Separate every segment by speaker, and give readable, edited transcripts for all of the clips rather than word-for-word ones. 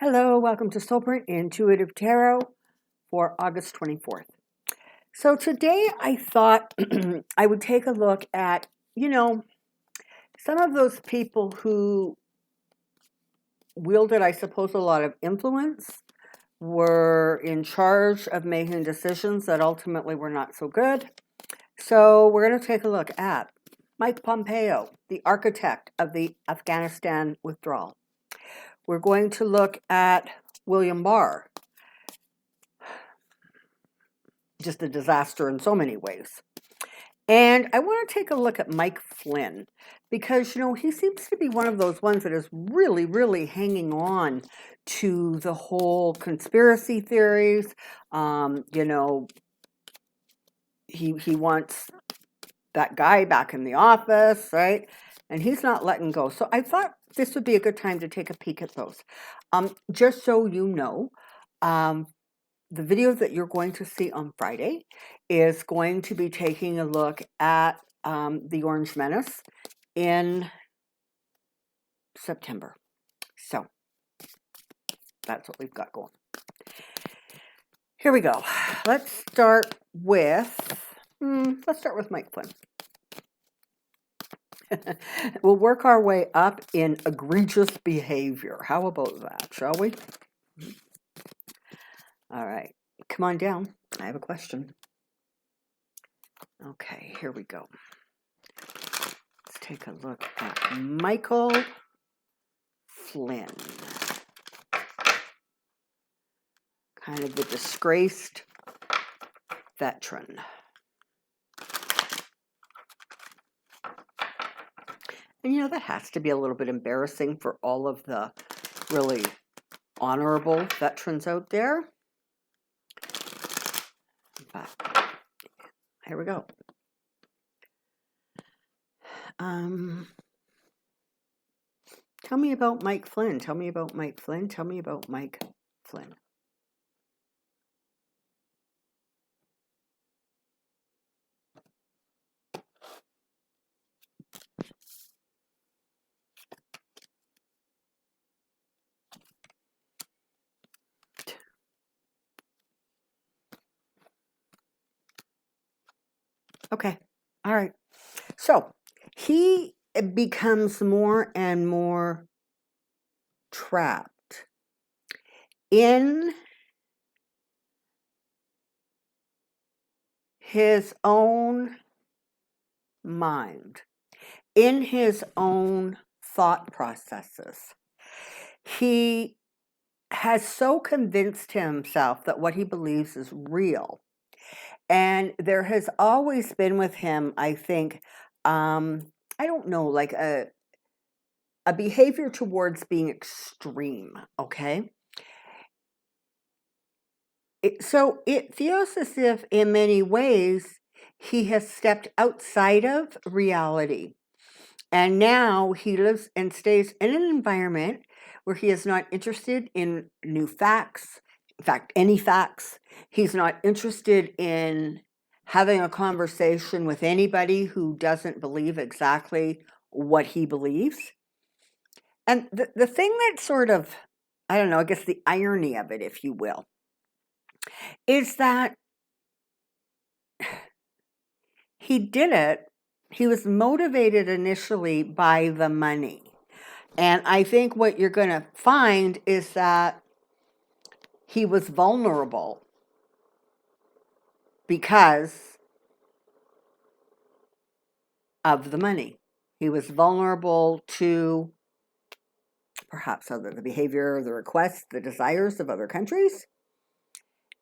Speaker 1: Hello, welcome to Soulprint Intuitive Tarot for August 24th. So today I thought I would take a look at, some of those people who wielded, I suppose, a lot of influence, were in charge of making decisions that ultimately were not so good. So we're going to take a look at Mike Pompeo, the architect of the Afghanistan withdrawal. We're going to look at William Barr, just a disaster in so many ways. And I want to take a look at Mike Flynn because, he seems to be one of those ones that is really, really hanging on to the whole conspiracy theories. He wants that guy back in the office, right? And he's not letting go. So I thought this would be a good time to take a peek at those. Just so you know, the video that you're going to see on Friday is going to be taking a look at the Orange Menace in September. So that's what we've got going. Here we go. Let's start with Mike Flynn. We'll work our way up in egregious behavior. How about that, shall we? All right, come on down. I have a question. Okay, here we go. Let's take a look at Michael Flynn. Kind of the disgraced veteran. And that has to be a little bit embarrassing for all of the really honorable veterans out there. But here we go. Tell me about Mike Flynn. Tell me about Mike Flynn. Tell me about Mike Flynn. Okay. All right. So he becomes more and more trapped in his own mind, in his own thought processes. He has so convinced himself that what he believes is real. And there has always been with him, I think, I don't know, like a behavior towards being extreme, okay? So it feels as if, in many ways, he has stepped outside of reality. And now he lives and stays in an environment where he is not interested in new facts, in fact, any facts. He's not interested in having a conversation with anybody who doesn't believe exactly what he believes. And the thing that sort of, I don't know, I guess the irony of it, if you will, is that he did it. He was motivated initially by the money. And I think what you're going to find is that he was vulnerable because of the money. He was vulnerable to perhaps the behavior, the requests, the desires of other countries.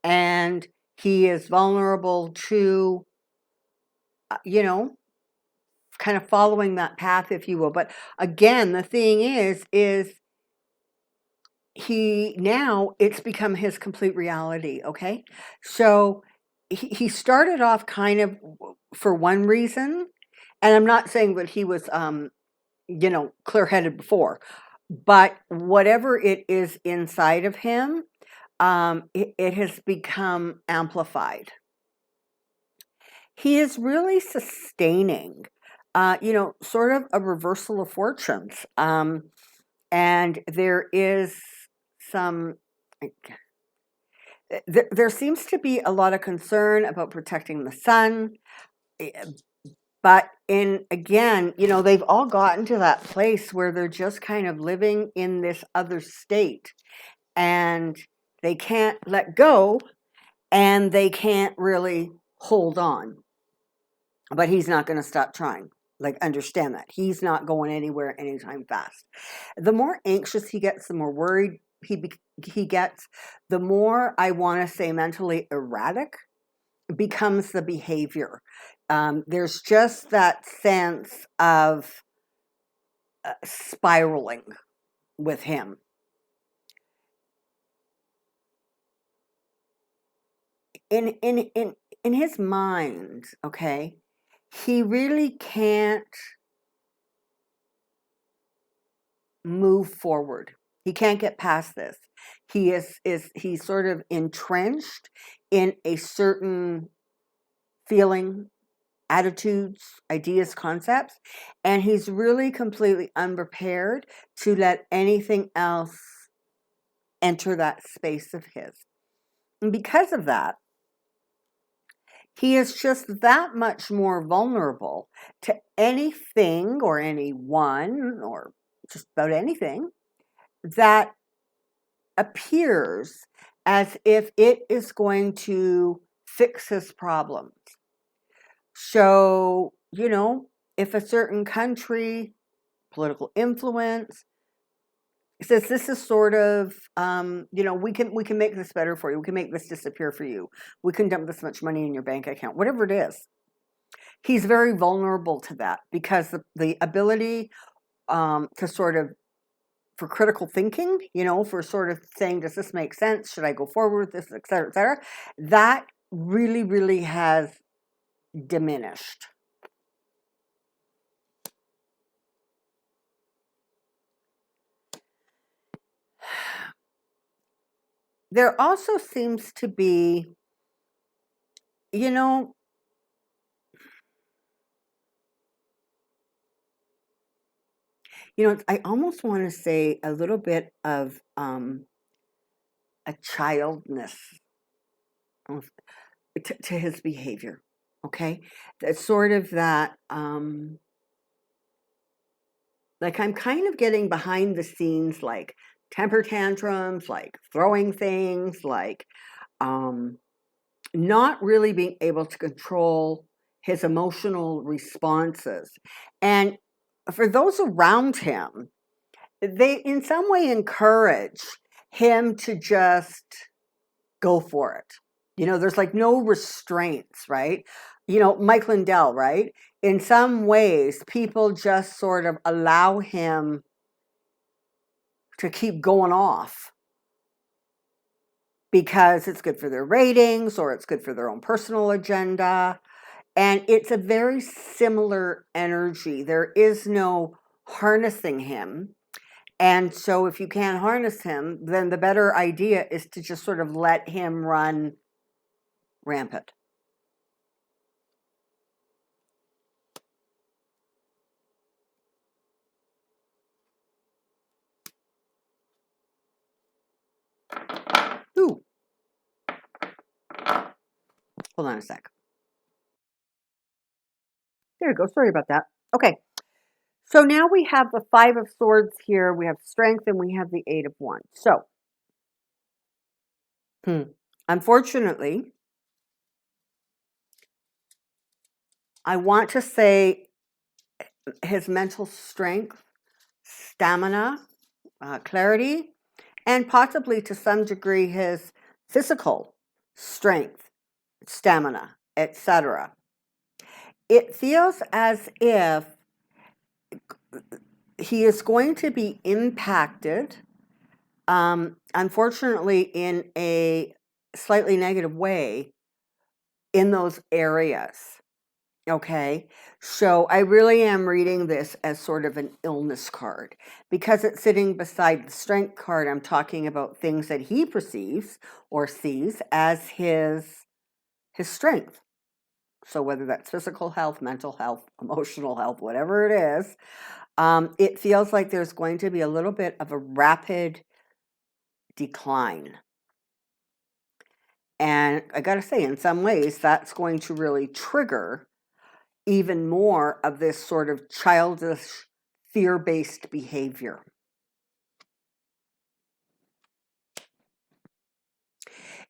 Speaker 1: And he is vulnerable to, kind of following that path, if you will. But again, the thing is it's become his complete reality, okay? So he started off kind of for one reason, and I'm not saying that he was, clear-headed before, but whatever it is inside of him, it has become amplified. He is really sustaining, sort of a reversal of fortunes. And there is some, there seems to be a lot of concern about protecting the son. But again, they've all gotten to that place where they're just kind of living in this other state, and they can't let go, and they can't really hold on. But he's not going to stop trying. Like, understand that. He's not going anywhere anytime fast. The more anxious he gets, the more worried he gets, the more, I want to say, mentally erratic becomes the behavior. There's just that sense of spiraling with him. In his mind, okay, he really can't move forward. He can't get past this. He's sort of entrenched in a certain feeling, attitudes, ideas, concepts, and he's really completely unprepared to let anything else enter that space of his. And because of that, he is just that much more vulnerable to anything or anyone or just about anything that appears as if it is going to fix his problems. So, if a certain country, political influence, says this is sort of, we can make this better for you. We can make this disappear for you. We can dump this much money in your bank account, whatever it is. He's very vulnerable to that because the ability to sort of, for critical thinking, for sort of saying, does this make sense? Should I go forward with this, et cetera, that really, really has diminished. There also seems to be, I almost want to say a little bit of a childness to his behavior, okay? That's sort of that, like I'm kind of getting behind the scenes, like temper tantrums, like throwing things, like not really being able to control his emotional responses. And for those around him, they in some way encourage him to just go for it. There's like no restraints, right? Mike Lindell, right? In some ways, people just sort of allow him to keep going off because it's good for their ratings or it's good for their own personal agenda. And it's a very similar energy. There is no harnessing him. And so if you can't harness him, then the better idea is to just sort of let him run rampant. Ooh. Hold on a sec. There we go. Sorry about that. Okay. So now we have the Five of Swords here. We have Strength and we have the Eight of Wands. So, unfortunately, I want to say his mental strength, stamina, clarity, and possibly to some degree his physical strength, stamina, etc. It feels as if he is going to be impacted, unfortunately, in a slightly negative way in those areas. Okay, so I really am reading this as sort of an illness card because it's sitting beside the strength card. I'm talking about things that he perceives or sees as his strength. So whether that's physical health, mental health, emotional health, whatever it is, it feels like there's going to be a little bit of a rapid decline. And I got to say, in some ways, that's going to really trigger even more of this sort of childish, fear-based behavior.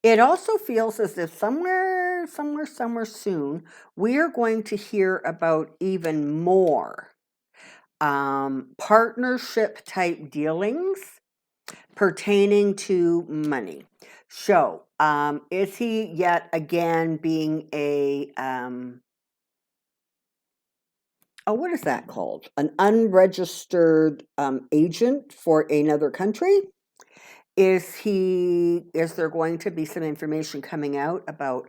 Speaker 1: It also feels as if somewhere soon, we are going to hear about even more partnership type dealings pertaining to money. So, is he yet again being a, what is that called? An unregistered agent for another country? Is there going to be some information coming out about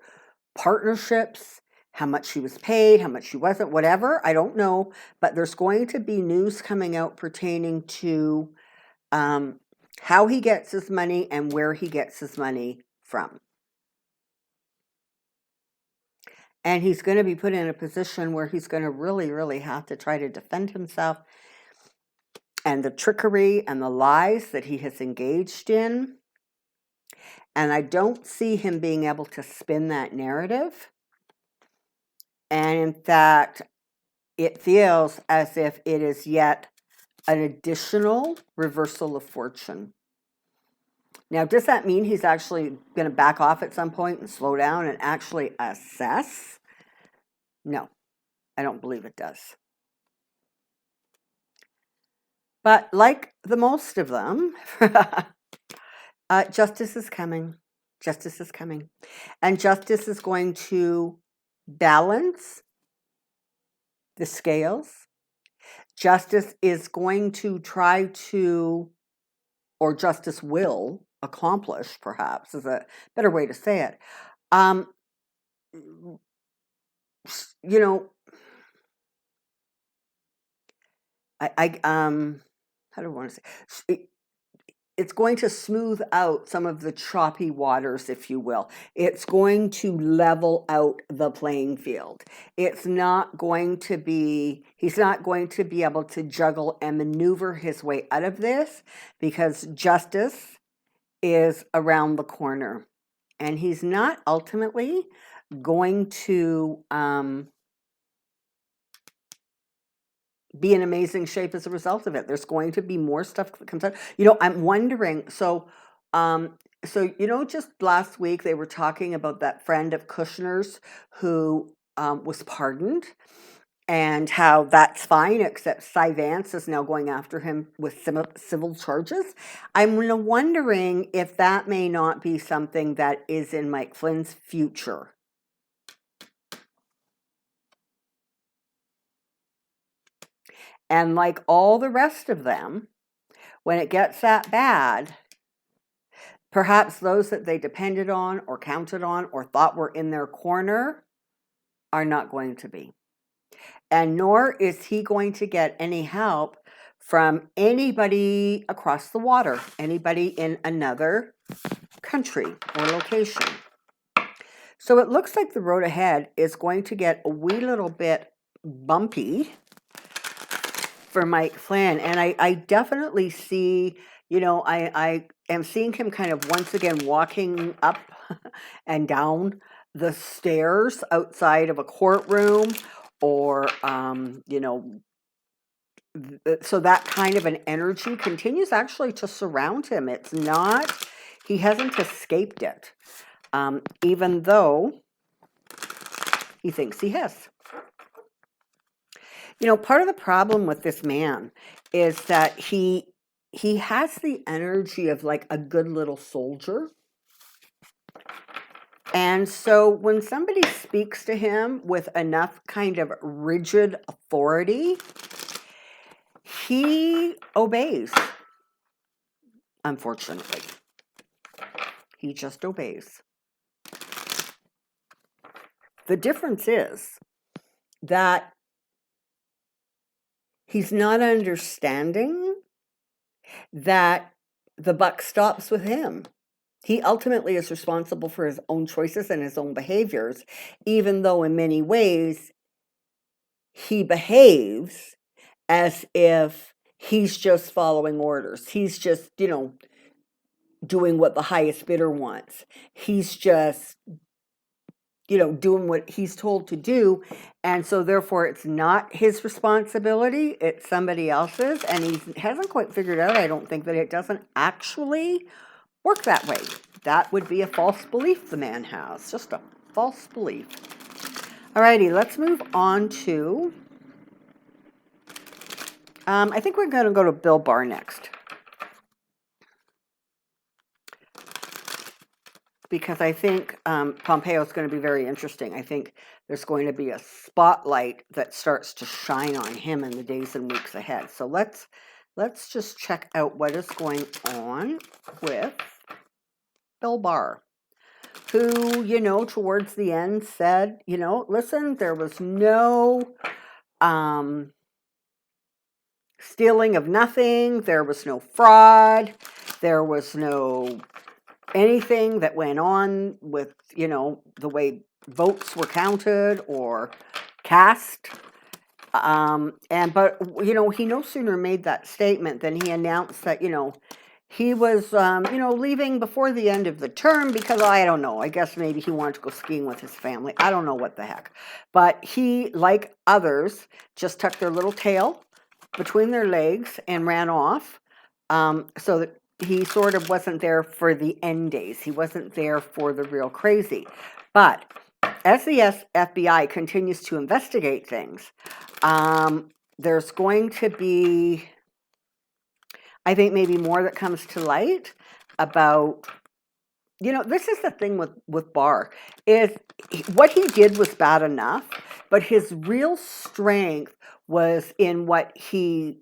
Speaker 1: partnerships, how much he was paid, how much he wasn't, whatever? I don't know, but there's going to be news coming out pertaining to how he gets his money and where he gets his money from. And he's going to be put in a position where he's going to really, really have to try to defend himself and the trickery and the lies that he has engaged in. And I don't see him being able to spin that narrative. And in fact, it feels as if it is yet an additional reversal of fortune. Now, does that mean he's actually going to back off at some point and slow down and actually assess? No, I don't believe it does. But like the most of them, justice is coming. Justice is coming. And justice is going to balance the scales. Justice is going to try to, or justice will accomplish, perhaps, is a better way to say it. You know, how do I want to say? It's going to smooth out some of the choppy waters, if you will. It's going to level out the playing field. It's not going to be, he's not going to be able to juggle and maneuver his way out of this, because justice is around the corner. And he's not ultimately going to be in amazing shape as a result of it. There's going to be more stuff that comes out. You know, I'm wondering, so you know, just last week they were talking about that friend of Kushner's who was pardoned, and how that's fine, except Cy Vance is now going after him with civil charges. I'm wondering if that may not be something that is in Mike Flynn's future. And like all the rest of them, when it gets that bad, perhaps those that they depended on or counted on or thought were in their corner are not going to be. And nor is he going to get any help from anybody across the water, anybody in another country or location. So it looks like the road ahead is going to get a wee little bit bumpy for Mike Flynn. And I definitely see, you know, I am seeing him kind of once again walking up and down the stairs outside of a courtroom, or, you know, so that kind of an energy continues actually to surround him. It's not, he hasn't escaped it, even though he thinks he has. You know, part of the problem with this man is that he has the energy of like a good little soldier. And so when somebody speaks to him with enough kind of rigid authority, he obeys. Unfortunately, he just obeys. The difference is that he's not understanding that the buck stops with him. He ultimately is responsible for his own choices and his own behaviors, even though in many ways he behaves as if he's just following orders. He's just, you know, doing what the highest bidder wants. He's just, doing what he's told to do. And so therefore it's not his responsibility, it's somebody else's. And he hasn't quite figured out, I don't think, that it doesn't actually work that way. That would be a false belief the man has, just a false belief. Alrighty, let's move on to, I think we're going to go to Bill Barr next. Because I think Pompeo is going to be very interesting. I think there's going to be a spotlight that starts to shine on him in the days and weeks ahead. So let's just check out what is going on with Bill Barr, who, towards the end said, listen, there was no stealing of nothing. There was no fraud. There was no anything that went on with, the way votes were counted or cast. But he no sooner made that statement than he announced that, he was, leaving before the end of the term because, I don't know, I guess maybe he wanted to go skiing with his family. I don't know what the heck. But he, like others, just tucked their little tail between their legs and ran off, so that he sort of wasn't there for the end days. He wasn't there for the real crazy. But as the FBI continues to investigate things, there's going to be, I think, maybe more that comes to light about, this is the thing with Barr, is what he did was bad enough, but his real strength was in what he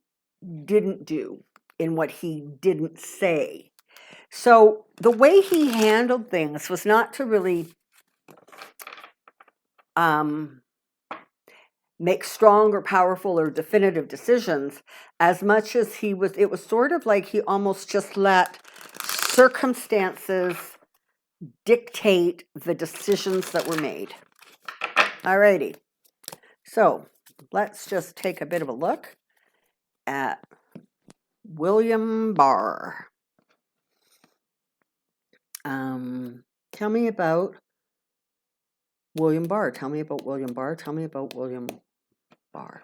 Speaker 1: didn't do, in what he didn't say. So the way he handled things was not to really make strong or powerful or definitive decisions, as much as it was sort of like he almost just let circumstances dictate the decisions that were made. Alrighty, so let's just take a bit of a look at William Barr. Tell me about William Barr. Tell me about William Barr. Tell me about William Barr.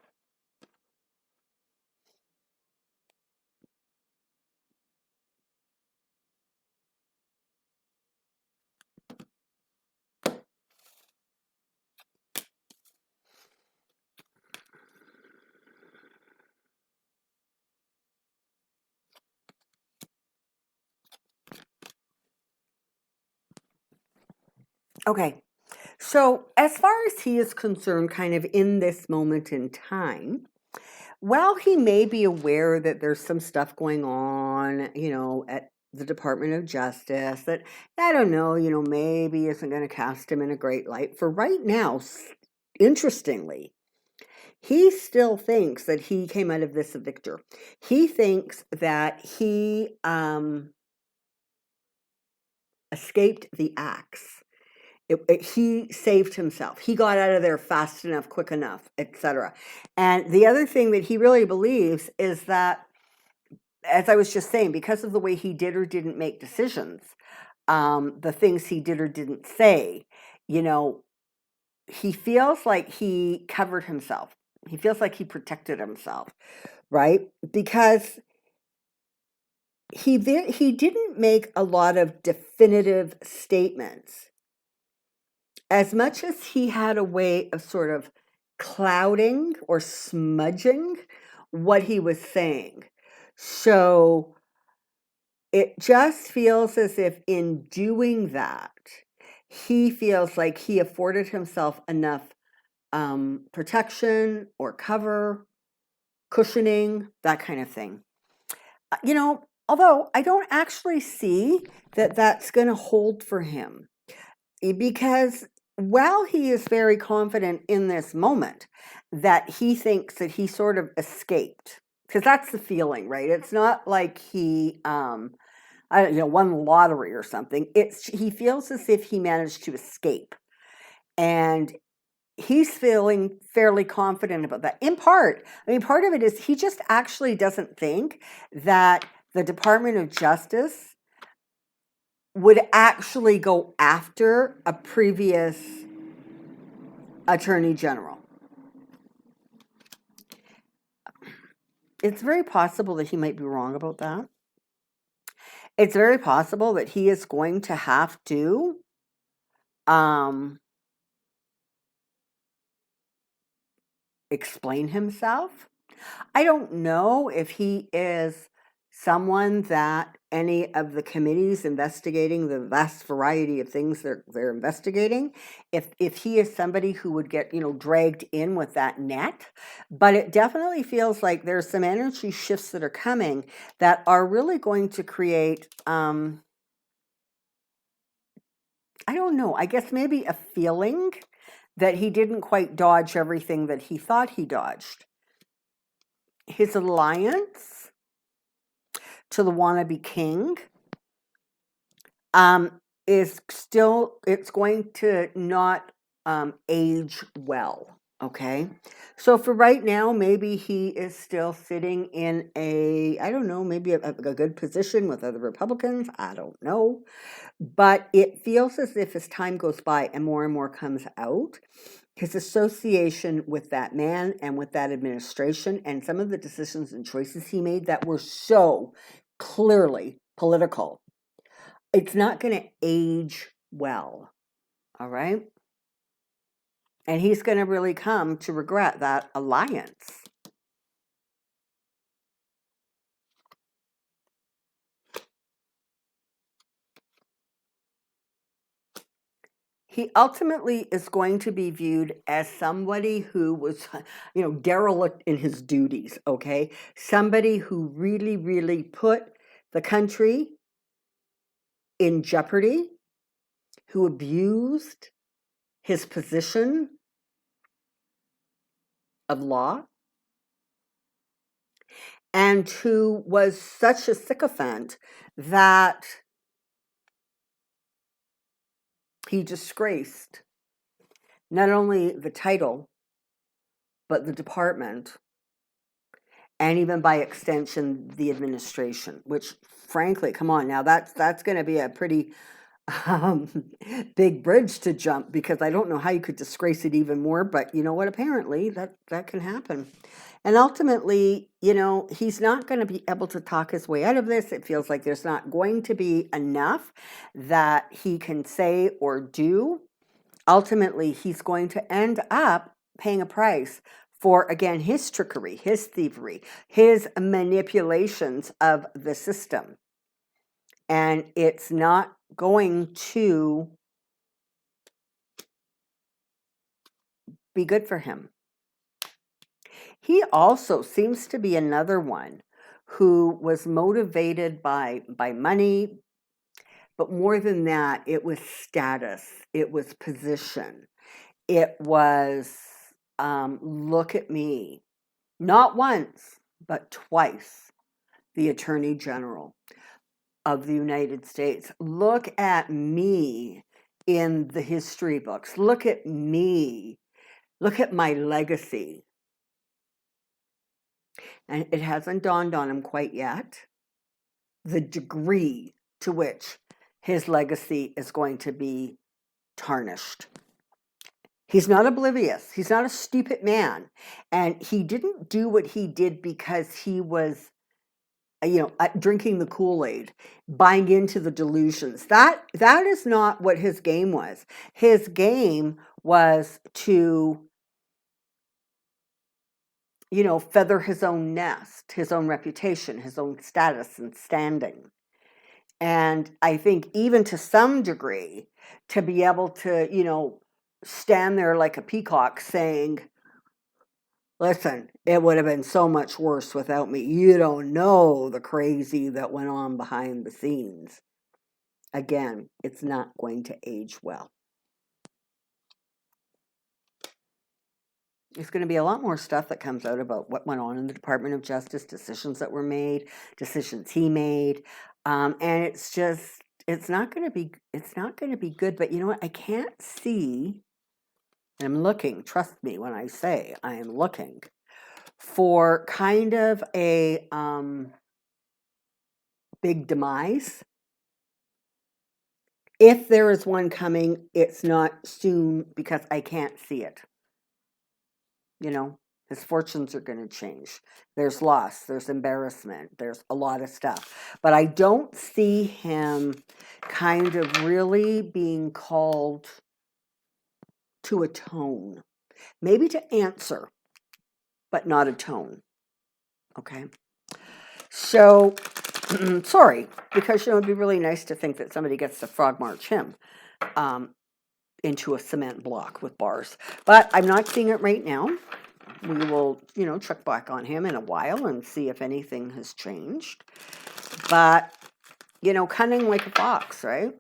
Speaker 1: Okay, so as far as he is concerned, kind of in this moment in time, while he may be aware that there's some stuff going on, at the Department of Justice that, I don't know, maybe isn't going to cast him in a great light, for right now, interestingly, he still thinks that he came out of this a victor. He thinks that he escaped the axe. He saved himself. He got out of there fast enough, quick enough, etc. And the other thing that he really believes is that, as I was just saying, because of the way he did or didn't make decisions, the things he did or didn't say, he feels like he covered himself. He feels like he protected himself, right? Because he didn't make a lot of definitive statements. As much as he had a way of sort of clouding or smudging what he was saying. So it just feels as if in doing that, he feels like he afforded himself enough protection or cover, cushioning, that kind of thing. Although I don't actually see that that's going to hold for him, because while he is very confident in this moment that he thinks that he sort of escaped, because that's the feeling, right? It's not like he, won the lottery or something. He feels as if he managed to escape, and he's feeling fairly confident about that. In part, part of it is he just actually doesn't think that the Department of Justice would actually go after a previous attorney general. It's very possible that he might be wrong about that. It's very possible that he is going to have to explain himself. I don't know if he is someone that any of the committees investigating the vast variety of things they're investigating, if he is somebody who would get, dragged in with that net. But it definitely feels like there's some energy shifts that are coming that are really going to create, I don't know, I guess maybe a feeling that he didn't quite dodge everything that he thought he dodged. His alliance to the wannabe king is still, it's going to not age well, okay? So for right now, maybe he is still sitting in a, I don't know, maybe a good position with other Republicans, I don't know. But it feels as if as time goes by and more comes out, his association with that man and with that administration and some of the decisions and choices he made that were so clearly political, it's not going to age well, all right? And he's going to really come to regret that alliance. He ultimately is going to be viewed as somebody who was, derelict in his duties, okay? Somebody who really put the country in jeopardy, who abused his position of law, and who was such a sycophant that he disgraced not only the title, but the department, and even by extension, the administration, which frankly, come on now, that's going to be a pretty big bridge to jump, because I don't know how you could disgrace it even more, but you know what, apparently that can happen. And ultimately, he's not going to be able to talk his way out of this. It feels like there's not going to be enough that he can say or do. Ultimately, he's going to end up paying a price for, again, his trickery, his thievery, his manipulations of the system. And it's not going to be good for him. He also seems to be another one who was motivated by money, but more than that, it was status, it was position, it was look at me. Not once, but twice, the Attorney General of the United States. Look at me in the history books. Look at me. Look at my legacy. And it hasn't dawned on him quite yet the degree to which his legacy is going to be tarnished. He's not oblivious. He's not a stupid man. And he didn't do what he did because he was, drinking the Kool-Aid, buying into the delusions. That is not what his game was. His game was to, feather his own nest, his own reputation, his own status and standing. And I think even to some degree, to be able to, stand there like a peacock saying, listen, it would have been so much worse without me. You don't know the crazy that went on behind the scenes. Again, it's not going to age well. There's going to be a lot more stuff that comes out about what went on in the Department of Justice, decisions that were made, decisions he made, and it's not going to be good. But you know what? I can't see, and I'm looking. Trust me when I say I am looking for kind of a big demise if there is one coming, it's not soon because I can't see it. You know, his fortunes are going to change. There's loss, there's embarrassment, there's a lot of stuff. But I don't see him kind of really being called to atone. Maybe to answer, but not atone. Okay? So, sorry, because it would be really nice to think that somebody gets to frog march him into a cement block with bars. But I'm not seeing it right now. We will, check back on him in a while and see if anything has changed. But, cunning like a fox, right?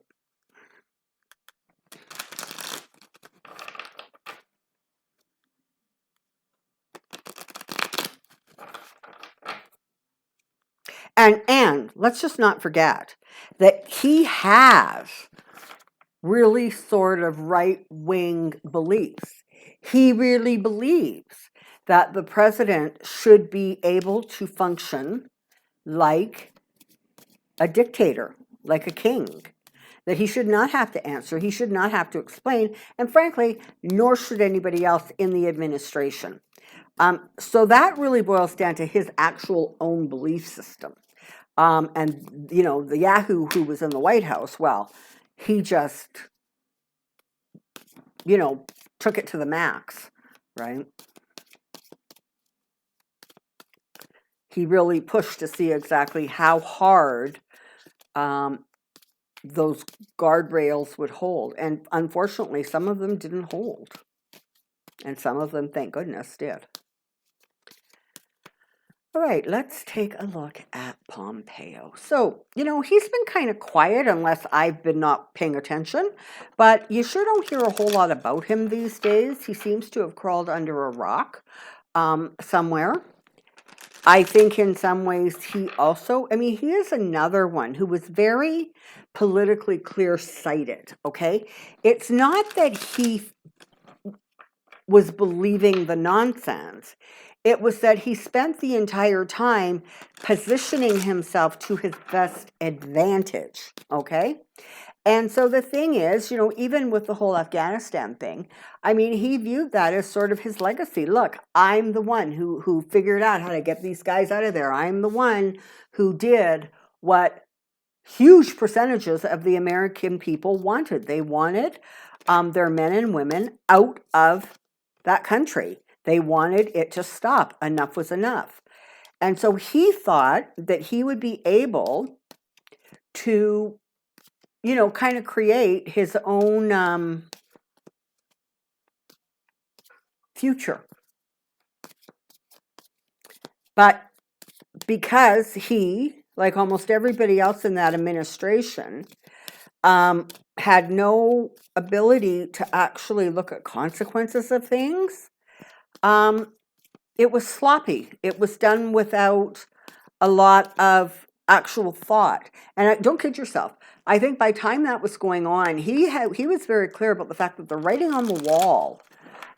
Speaker 1: And let's just not forget that he has really sort of right-wing beliefs. He really believes that the president should be able to function like a dictator, like a king, that he should not have to answer, he should not have to explain, and frankly, nor should anybody else in the administration. So that really boils down to his actual own belief system. And, the Yahoo who was in the White House, well, he just, took it to the max, right? He really pushed to see exactly how hard those guardrails would hold. And unfortunately, some of them didn't hold. And some of them, thank goodness, did. All right, let's take a look at Pompeo. So, he's been kind of quiet unless I've been not paying attention, but you sure don't hear a whole lot about him these days. He seems to have crawled under a rock somewhere. I think in some ways he also, he is another one who was very politically clear-sighted, okay? It's not that he was believing the nonsense. It was that he spent the entire time positioning himself to his best advantage, okay? And so the thing is, even with the whole Afghanistan thing, he viewed that as sort of his legacy. Look, I'm the one who figured out how to get these guys out of there. I'm the one who did what huge percentages of the American people wanted. They wanted their men and women out of that country. They wanted it to stop. Enough was enough. And so he thought that he would be able to, kind of create his own future. But because he, like almost everybody else in that administration, had no ability to actually look at consequences of things, it was sloppy. It was done without a lot of actual thought. And don't kid yourself. I think by the time that was going on, he was very clear about the fact that the writing on the wall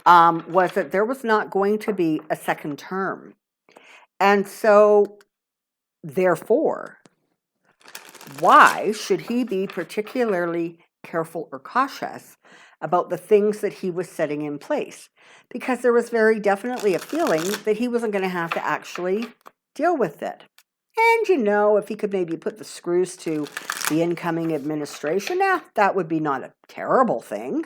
Speaker 1: was that there was not going to be a second term. And so, therefore, why should he be particularly careful or cautious about the things that he was setting in place? Because there was very definitely a feeling that he wasn't going to have to actually deal with it. And if he could maybe put the screws to the incoming administration, that would be not a terrible thing.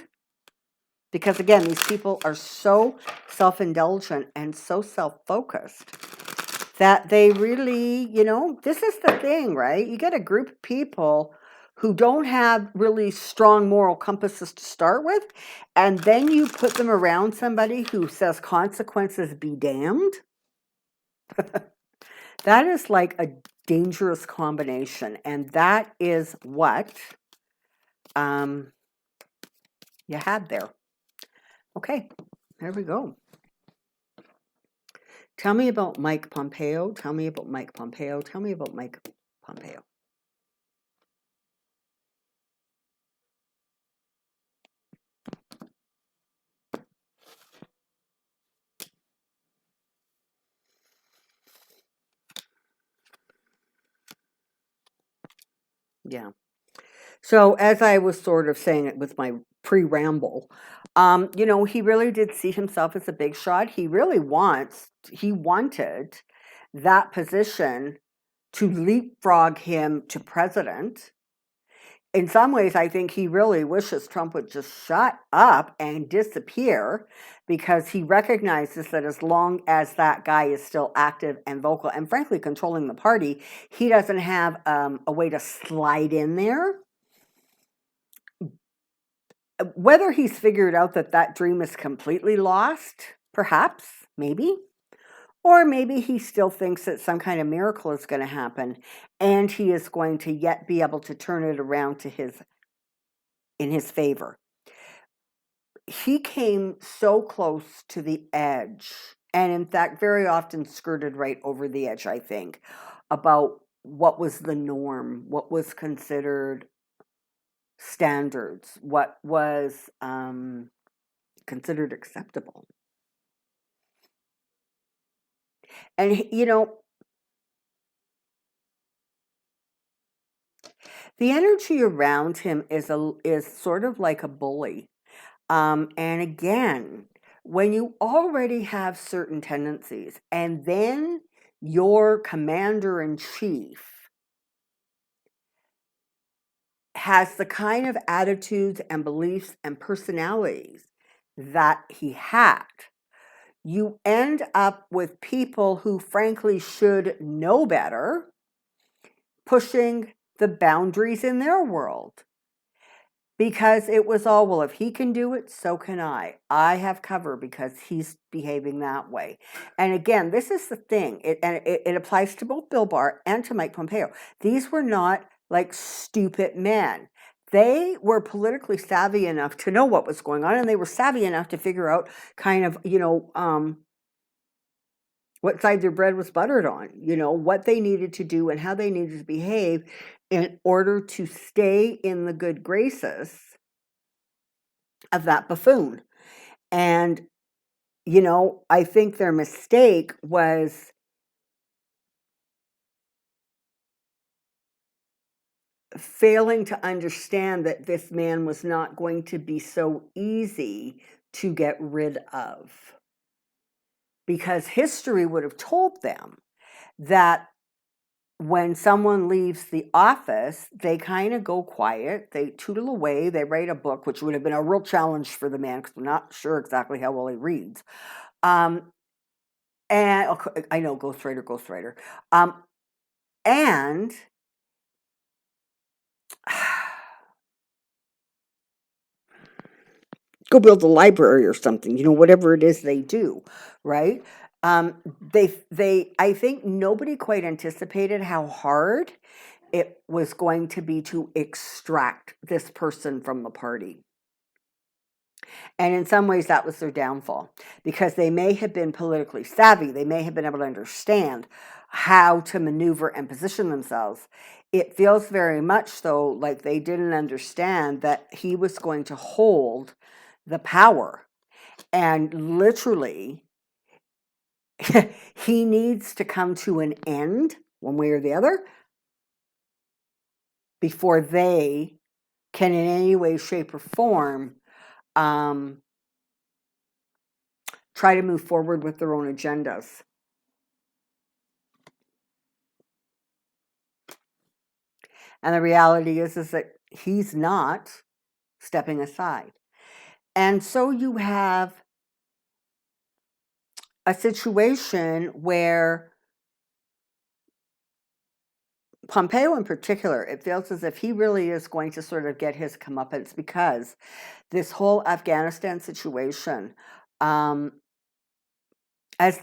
Speaker 1: Because again, these people are so self-indulgent and so self-focused that they really, this is the thing, right? You get a group of people who don't have really strong moral compasses to start with, and then you put them around somebody who says consequences be damned. That is like a dangerous combination, and that is what you had there. Okay, there we go. Tell me about Mike Pompeo. Tell me about Mike Pompeo. Tell me about Mike Pompeo. Yeah. So as I was sort of saying it with my pre-ramble, he really did see himself as a big shot. He wanted that position to leapfrog him to president. In some ways, I think he really wishes Trump would just shut up and disappear, because he recognizes that as long as that guy is still active and vocal and frankly controlling the party, he doesn't have a way to slide in there. Whether he's figured out that that dream is completely lost, perhaps, maybe, or maybe he still thinks that some kind of miracle is going to happen and he is going to yet be able to turn it around in his favor. He came so close to the edge, and in fact, very often skirted right over the edge, I think, about what was the norm, what was considered standards, what was considered acceptable. And, the energy around him is sort of like a bully. And again, when you already have certain tendencies, and then your commander in chief has the kind of attitudes and beliefs and personalities that he had, you end up with people who frankly should know better pushing the boundaries in their world. Because it was all, well, if he can do it, so can I. I have cover because he's behaving that way. And again, this is the thing. It applies to both Bill Barr and to Mike Pompeo. These were not like stupid men. They were politically savvy enough to know what was going on, and they were savvy enough to figure out kind of, what side their bread was buttered on, what they needed to do and how they needed to behave in order to stay in the good graces of that buffoon. And, I think their mistake was failing to understand that this man was not going to be so easy to get rid of. Because history would have told them that when someone leaves the office, they kind of go quiet, they tootle away, they write a book, which would have been a real challenge for the man because I'm not sure exactly how well he reads. And I know, ghostwriter. And go build a library or something, whatever it is they do, right? I think nobody quite anticipated how hard it was going to be to extract this person from the party. And in some ways, that was their downfall, because they may have been politically savvy. They may have been able to understand how to maneuver and position themselves. It feels very much, though, like they didn't understand that he was going to hold the power. And literally, he needs to come to an end, one way or the other, before they can in any way, shape, or form try to move forward with their own agendas. And the reality is that he's not stepping aside. And so you have a situation where Pompeo in particular, it feels as if he really is going to sort of get his comeuppance, because this whole Afghanistan situation, as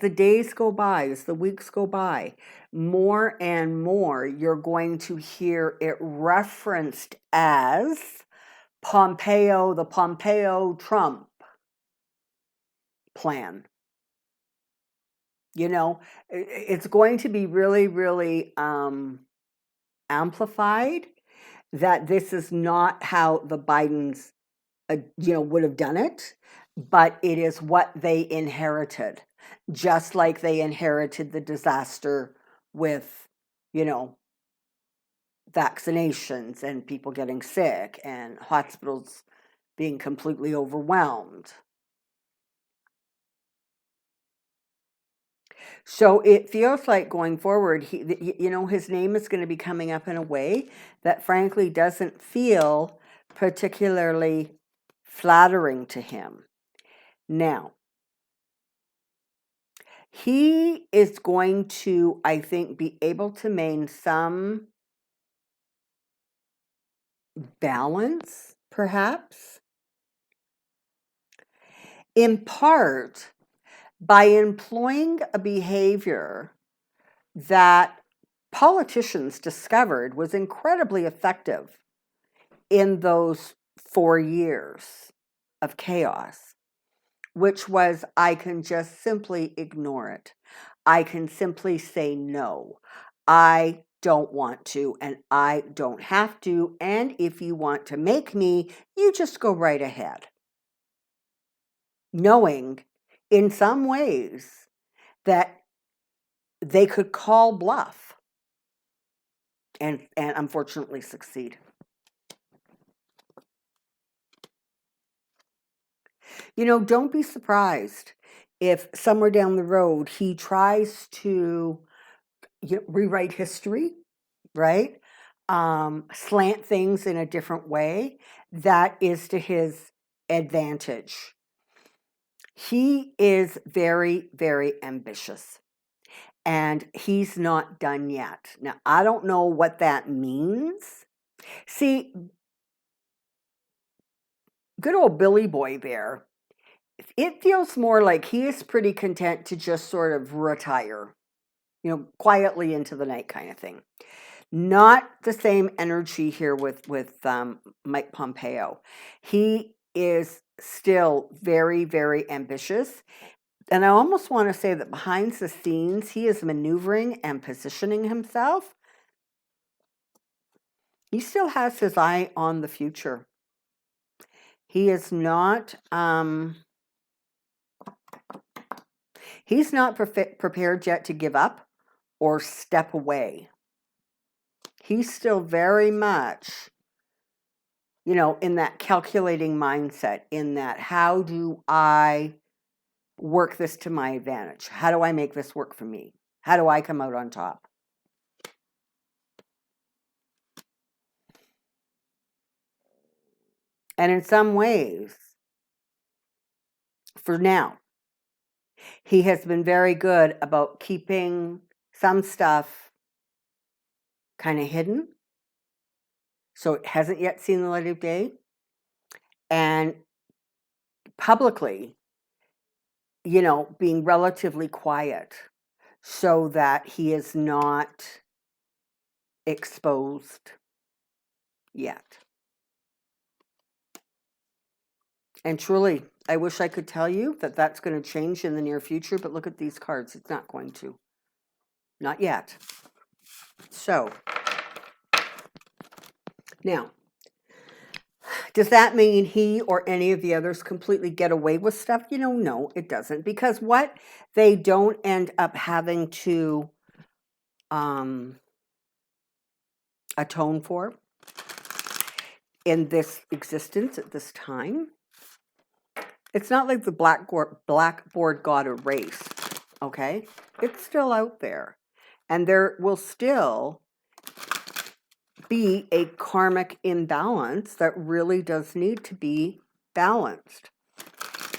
Speaker 1: the days go by, as the weeks go by, more and more you're going to hear it referenced as the Pompeo-Trump plan. It's going to be really, really amplified that this is not how the Bidens, would have done it, but it is what they inherited, just like they inherited the disaster with, vaccinations and people getting sick and hospitals being completely overwhelmed. So it feels like going forward, his name is going to be coming up in a way that frankly doesn't feel particularly flattering to him. Now, he is going to, I think, be able to maintain some balance, perhaps, in part by employing a behavior that politicians discovered was incredibly effective in those 4 years of chaos, which was, I can just simply ignore it. I can simply say no. I don't want to, and I don't have to, and if you want to make me, you just go right ahead. Knowing in some ways that they could call bluff and unfortunately succeed. Don't be surprised if somewhere down the road he tries to rewrite history, right? Slant things in a different way that is to his advantage. He is very, very ambitious. And he's not done yet. Now, I don't know what that means. See, good old Billy Boy there, it feels more like he is pretty content to just sort of retire, quietly into the night kind of thing. Not the same energy here with Mike Pompeo. He is still very, very ambitious. And I almost want to say that behind the scenes, he is maneuvering and positioning himself. He still has his eye on the future. He is not, he's not prepared yet to give up or step away. He's still very much, in that calculating mindset, in that, how do I work this to my advantage? How do I make this work for me? How do I come out on top? And in some ways, for now, he has been very good about keeping some stuff kind of hidden. So it hasn't yet seen the light of day. And publicly, being relatively quiet so that he is not exposed yet. And truly, I wish I could tell you that that's going to change in the near future, but look at these cards. It's not going to. Not yet. So, now, does that mean he or any of the others completely get away with stuff? No, it doesn't. Because what they don't end up having to atone for in this existence at this time, it's not like the blackboard got erased, okay? It's still out there. And there will still be a karmic imbalance that really does need to be balanced.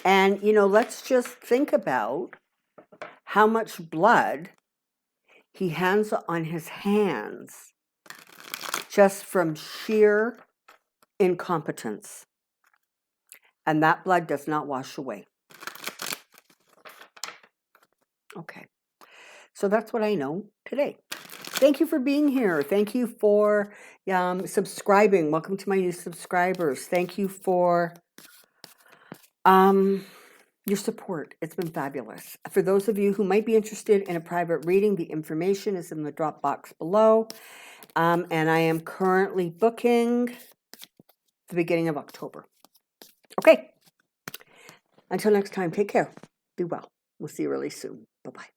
Speaker 1: And, let's just think about how much blood he has on his hands just from sheer incompetence. And that blood does not wash away. Okay. So that's what I know today. Thank you for being here. Thank you for subscribing. Welcome to my new subscribers. Thank you for your support. It's been fabulous. For those of you who might be interested in a private reading, the information is in the drop box below. And I am currently booking the beginning of October. Okay. Until next time, take care. Be well. We'll see you really soon. Bye-bye.